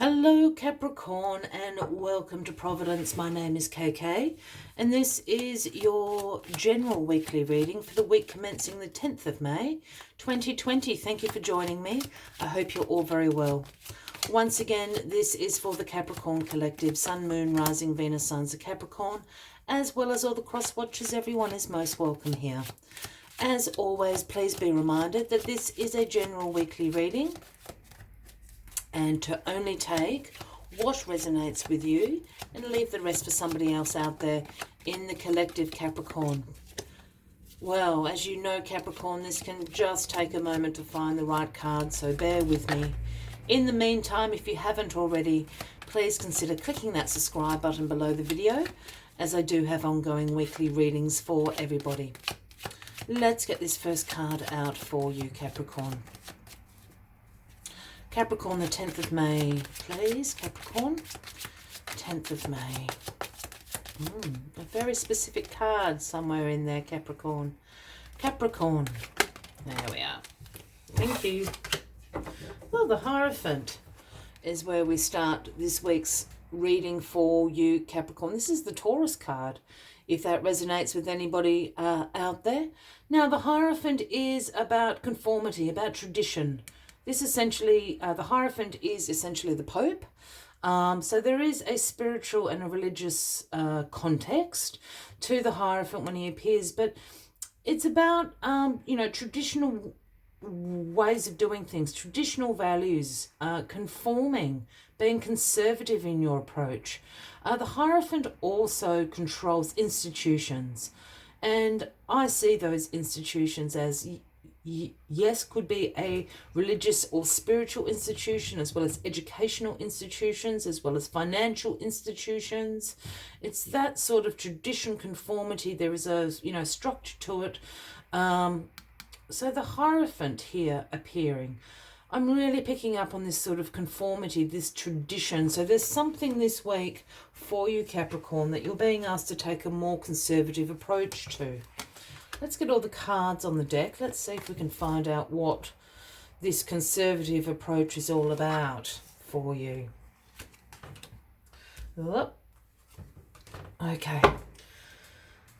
Hello Capricorn and welcome to Providence. My name is KK and this is your general weekly reading for the week commencing the 10th of May 2020. Thank you for joining me. I hope you're all very well. Once again, this is for the Capricorn Collective, Sun, Moon, Rising, Venus, Signs of Capricorn, as well as all the cross watchers. Everyone is most welcome here. As always, please be reminded that this is a general weekly reading and to only take what resonates with you and leave the rest for somebody else out there in the collective Capricorn. Well, as you know, Capricorn, this can just take a moment to find the right card, so bear with me. In the meantime, if you haven't already, please consider clicking that subscribe button below the video, as I do have ongoing weekly readings for everybody. Let's get this first card out for you, Capricorn. Capricorn, the 10th of May, please. Capricorn, 10th of May. A very specific card somewhere in there, Capricorn. Capricorn. There we are. Thank you. Well, the Hierophant is where we start this week's reading for you, Capricorn. This is the Taurus card, if that resonates with anybody out there. Now, the Hierophant is about conformity, about tradition. This essentially, the Hierophant is essentially the Pope. So there is a spiritual and a religious context to the Hierophant when he appears, but it's about, traditional ways of doing things, traditional values, conforming, being conservative in your approach. The Hierophant also controls institutions, and I see those institutions as yes, could be a religious or spiritual institution, as well as educational institutions, as well as financial institutions. It's that sort of tradition, conformity. There is a structure to it. So the Hierophant here appearing, I'm really picking up on this sort of conformity, this tradition. So there's something this week for you, Capricorn, that you're being asked to take a more conservative approach to. Let's get all the cards on the deck. Let's see if we can find out what this conservative approach is all about for you. Okay.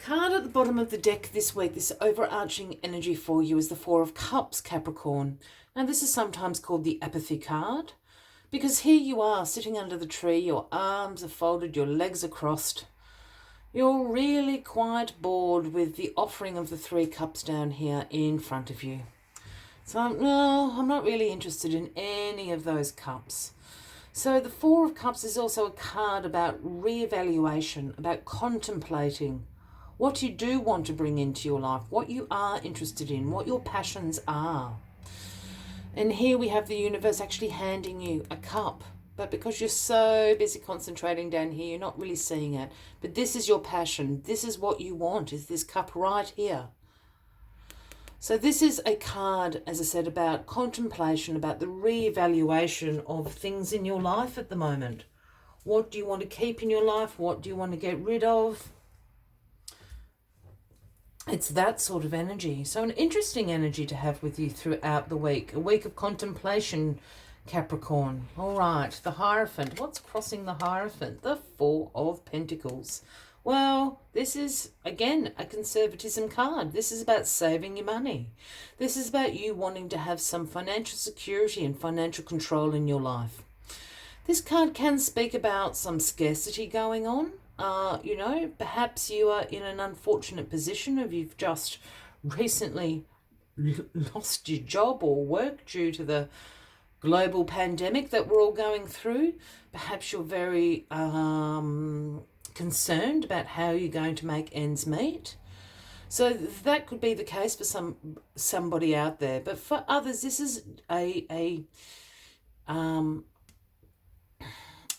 Card at the bottom of the deck this week, this overarching energy for you, is the Four of Cups, Capricorn. Now, this is sometimes called the apathy card, because here you are sitting under the tree, your arms are folded, your legs are crossed. You're really quite bored with the offering of the Three Cups down here in front of you. So, no, I'm not really interested in any of those cups. So the Four of Cups is also a card about reevaluation, about contemplating what you do want to bring into your life, what you are interested in, what your passions are. And here we have the universe actually handing you a cup. But because you're so busy concentrating down here, you're not really seeing it. But this is your passion. This is what you want, is this cup right here. So this is a card, as I said, about contemplation, about the reevaluation of things in your life at the moment. What do you want to keep in your life? What do you want to get rid of? It's that sort of energy. So an interesting energy to have with you throughout the week. A week of contemplation, Capricorn. All right, the Hierophant. What's crossing the Hierophant? The Four of Pentacles. Well, this is, again, a conservatism card. This is about saving your money. This is about you wanting to have some financial security and financial control in your life. This card can speak about some scarcity going on. Perhaps you are in an unfortunate position of you've just recently lost your job or work due to the global pandemic that we're all going through. Perhaps you're very concerned about how you're going to make ends meet. So that could be the case for somebody out there. But for others, this is a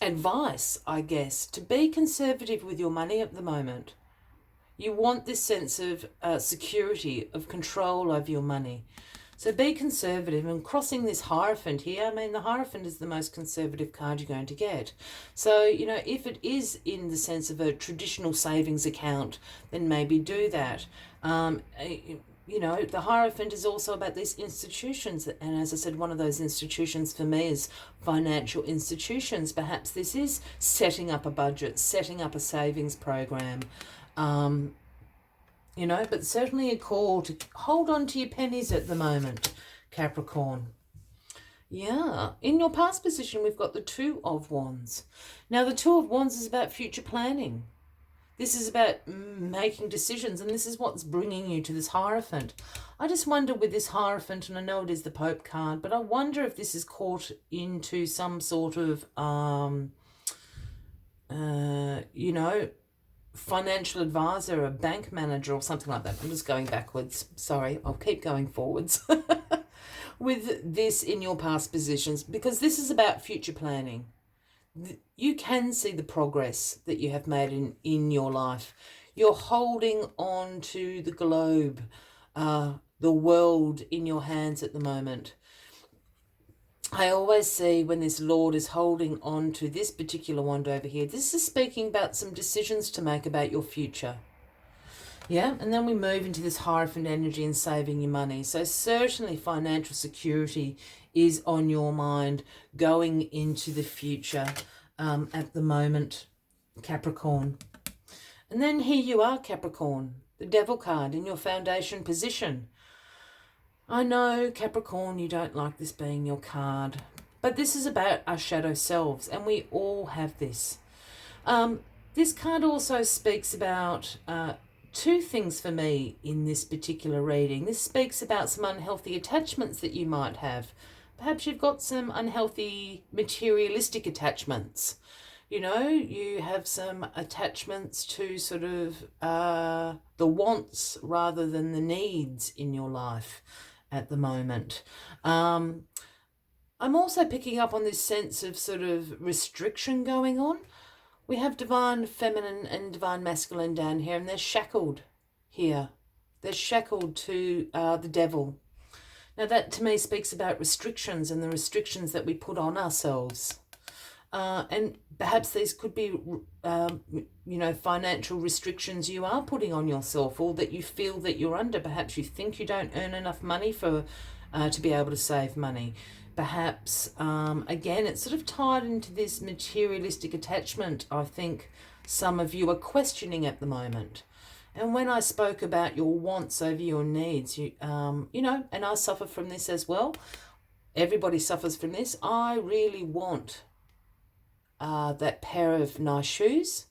advice, I guess, to be conservative with your money at the moment. You want this sense of security, of control over your money. So be conservative. And crossing this Hierophant here, I mean, the Hierophant is the most conservative card you're going to get. So, if it is in the sense of a traditional savings account, then maybe do that. you know, the Hierophant is also about these institutions. And as I said, one of those institutions for me is financial institutions. Perhaps this is setting up a budget, setting up a savings program, you know, but certainly a call to hold on to your pennies at the moment, Capricorn. Yeah, in your past position, we've got the Two of Wands. Now, the Two of Wands is about future planning. This is about making decisions, and this is what's bringing you to this Hierophant. I just wonder with this Hierophant, and I know it is the Pope card, but I wonder if this is caught into some sort of, you know, financial advisor, a bank manager or something like that. I'm just going backwards. Sorry, I'll keep going forwards. With this in your past positions, because this is about future planning. You can see the progress that you have made in your life. You're holding on to the globe, the world in your hands at the moment. I always see when this Lord is holding on to this particular wand over here, this is speaking about some decisions to make about your future. Yeah, and then we move into this Hierophant energy and saving your money. So certainly financial security is on your mind going into the future at the moment, Capricorn. And then here you are, Capricorn, the Devil card in your foundation position. I know, Capricorn, you don't like this being your card, but this is about our shadow selves, and we all have this. This card also speaks about two things for me in this particular reading. This speaks about some unhealthy attachments that you might have. Perhaps you've got some unhealthy materialistic attachments. You know, you have some attachments to sort of the wants rather than the needs in your life at the moment. I'm also picking up on this sense of sort of restriction going on. We have divine feminine and divine masculine down here, and they're shackled here. They're shackled to the devil. Now that to me speaks about restrictions and the restrictions that we put on ourselves. And perhaps these could be, you know, financial restrictions you are putting on yourself, or that you feel that you're under. Perhaps you think you don't earn enough money for to be able to save money. Perhaps, again, it's sort of tied into this materialistic attachment. I think some of you are questioning at the moment. And when I spoke about your wants over your needs, you know, and I suffer from this as well. Everybody suffers from this. I really want that pair of nice shoes.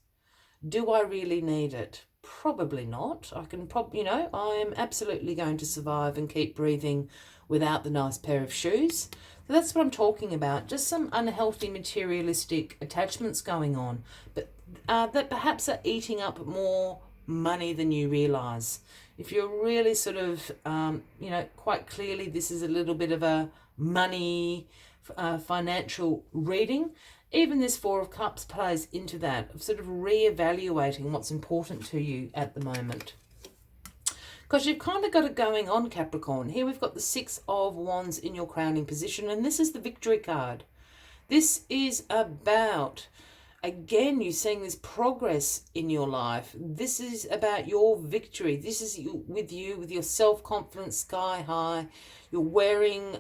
Do I really need it? Probably not. I can you know, I am absolutely going to survive and keep breathing without the nice pair of shoes. So that's what I'm talking about. Just some unhealthy materialistic attachments going on, but that perhaps are eating up more money than you realize. If you're really sort of, you know, quite clearly this is a little bit of a money, financial reading, even this Four of Cups plays into that, of sort of re-evaluating what's important to you at the moment. Because you've kind of got it going on, Capricorn. Here we've got the Six of Wands in your crowning position, and this is the Victory card. This is about, again, you seeing this progress in your life. This is about your victory. This is with your self-confidence sky high. You're wearing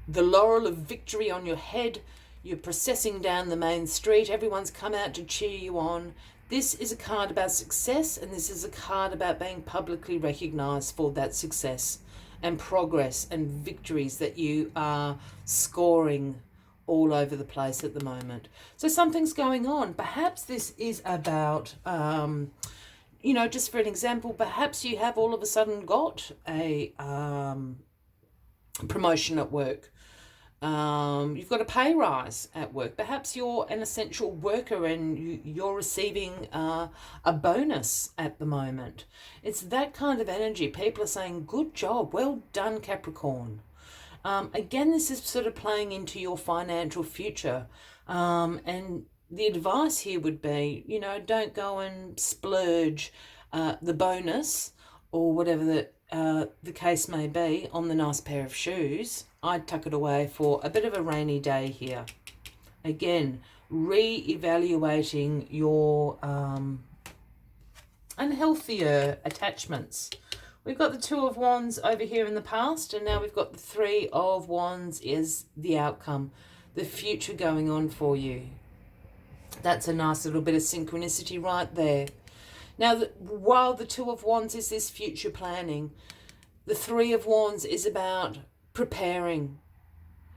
the laurel of victory on your head. You're processing down the main street. Everyone's come out to cheer you on. This is a card about success, and this is a card about being publicly recognised for that success and progress and victories that you are scoring all over the place at the moment. So something's going on. Perhaps this is about, you know, just for an example, perhaps you have all of a sudden got a promotion at work. You've got a pay rise at work. Perhaps you're an essential worker and you're receiving a bonus at the moment. It's that kind of energy. People are saying, good job, well done, Capricorn. Again, this is sort of playing into your financial future. And the advice here would be, you know, don't go and splurge the bonus or whatever the case may be on the nice pair of shoes. I'd tuck it away for a bit of a rainy day here. Again, re-evaluating your and healthier attachments. We've got the Two of Wands over here in the past, and now we've got the Three of Wands is the outcome, the future going on for you. That's a nice little bit of synchronicity right there. Now, while the Two of Wands is this future planning, the Three of Wands is about preparing,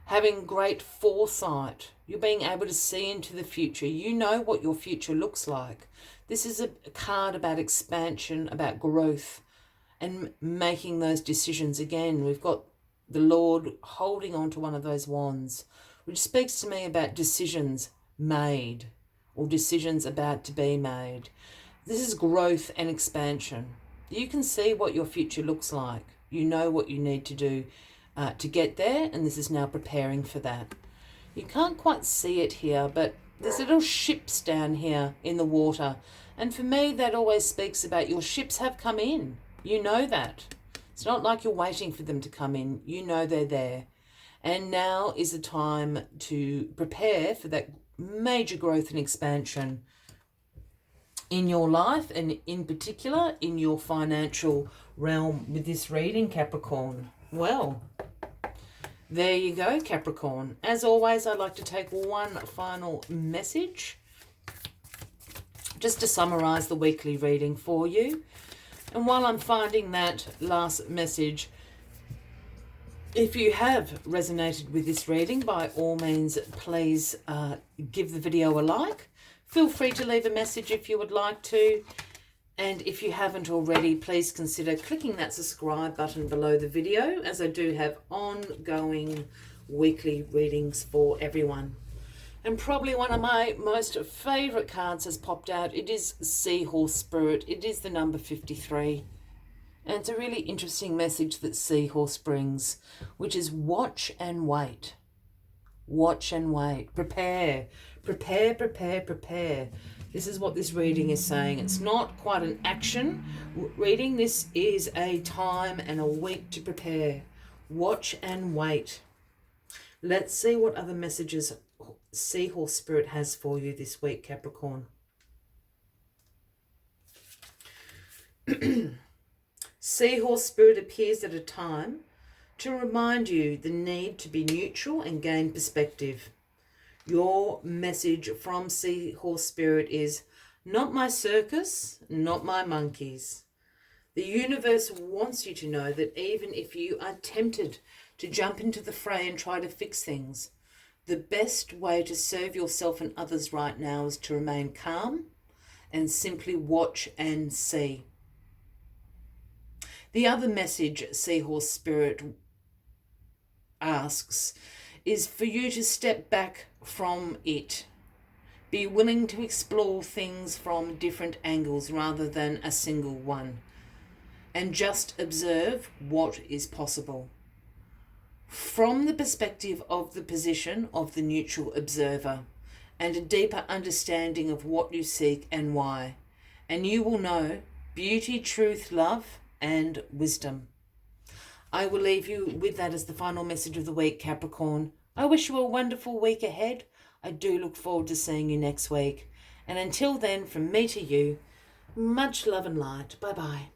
having great foresight. You're being able to see into the future. You know what your future looks like. This is a card about expansion, about growth, and making those decisions. Again, we've got the Lord holding on to one of those wands, which speaks to me about decisions made or decisions about to be made. This is growth and expansion. You can see what your future looks like. You know what you need to do to get there, and this is now preparing for that. You can't quite see it here, but there's little ships down here in the water. And for me, that always speaks about your ships have come in. You know that. It's not like you're waiting for them to come in. You know they're there. And now is the time to prepare for that major growth and expansion in your life, and in particular in your financial realm with this reading, Capricorn. Well, there you go, Capricorn. As always, I'd like to take one final message just to summarize the weekly reading for you. And while I'm finding that last message, if you have resonated with this reading, by all means, please give the video a like. Feel free to leave a message if you would like to. And if you haven't already, please consider clicking that subscribe button below the video, as I do have ongoing weekly readings for everyone. And probably one of my most favourite cards has popped out. It is Seahorse Spirit. It is the number 53. And it's a really interesting message that Seahorse brings, which is watch and wait. Watch and wait. Prepare. Prepare, prepare, prepare. This is what this reading is saying. It's not quite an action reading. This is a time and a week to prepare. Watch and wait. Let's see what other messages Seahorse Spirit has for you this week, Capricorn. Seahorse Spirit appears at a time to remind you the need to be neutral and gain perspective. Your message from Seahorse Spirit is, not my circus, not my monkeys. The universe wants you to know that even if you are tempted to jump into the fray and try to fix things, the best way to serve yourself and others right now is to remain calm and simply watch and see. The other message Seahorse Spirit asks is for you to step back from it. Be willing to explore things from different angles rather than a single one, and just observe what is possible from the perspective of the position of the neutral observer, and a deeper understanding of what you seek and why, and you will know beauty, truth, love, and wisdom. I will leave you with that as the final message of the week, Capricorn. I wish you a wonderful week ahead. I do look forward to seeing you next week. And until then, from me to you, much love and light. Bye-bye.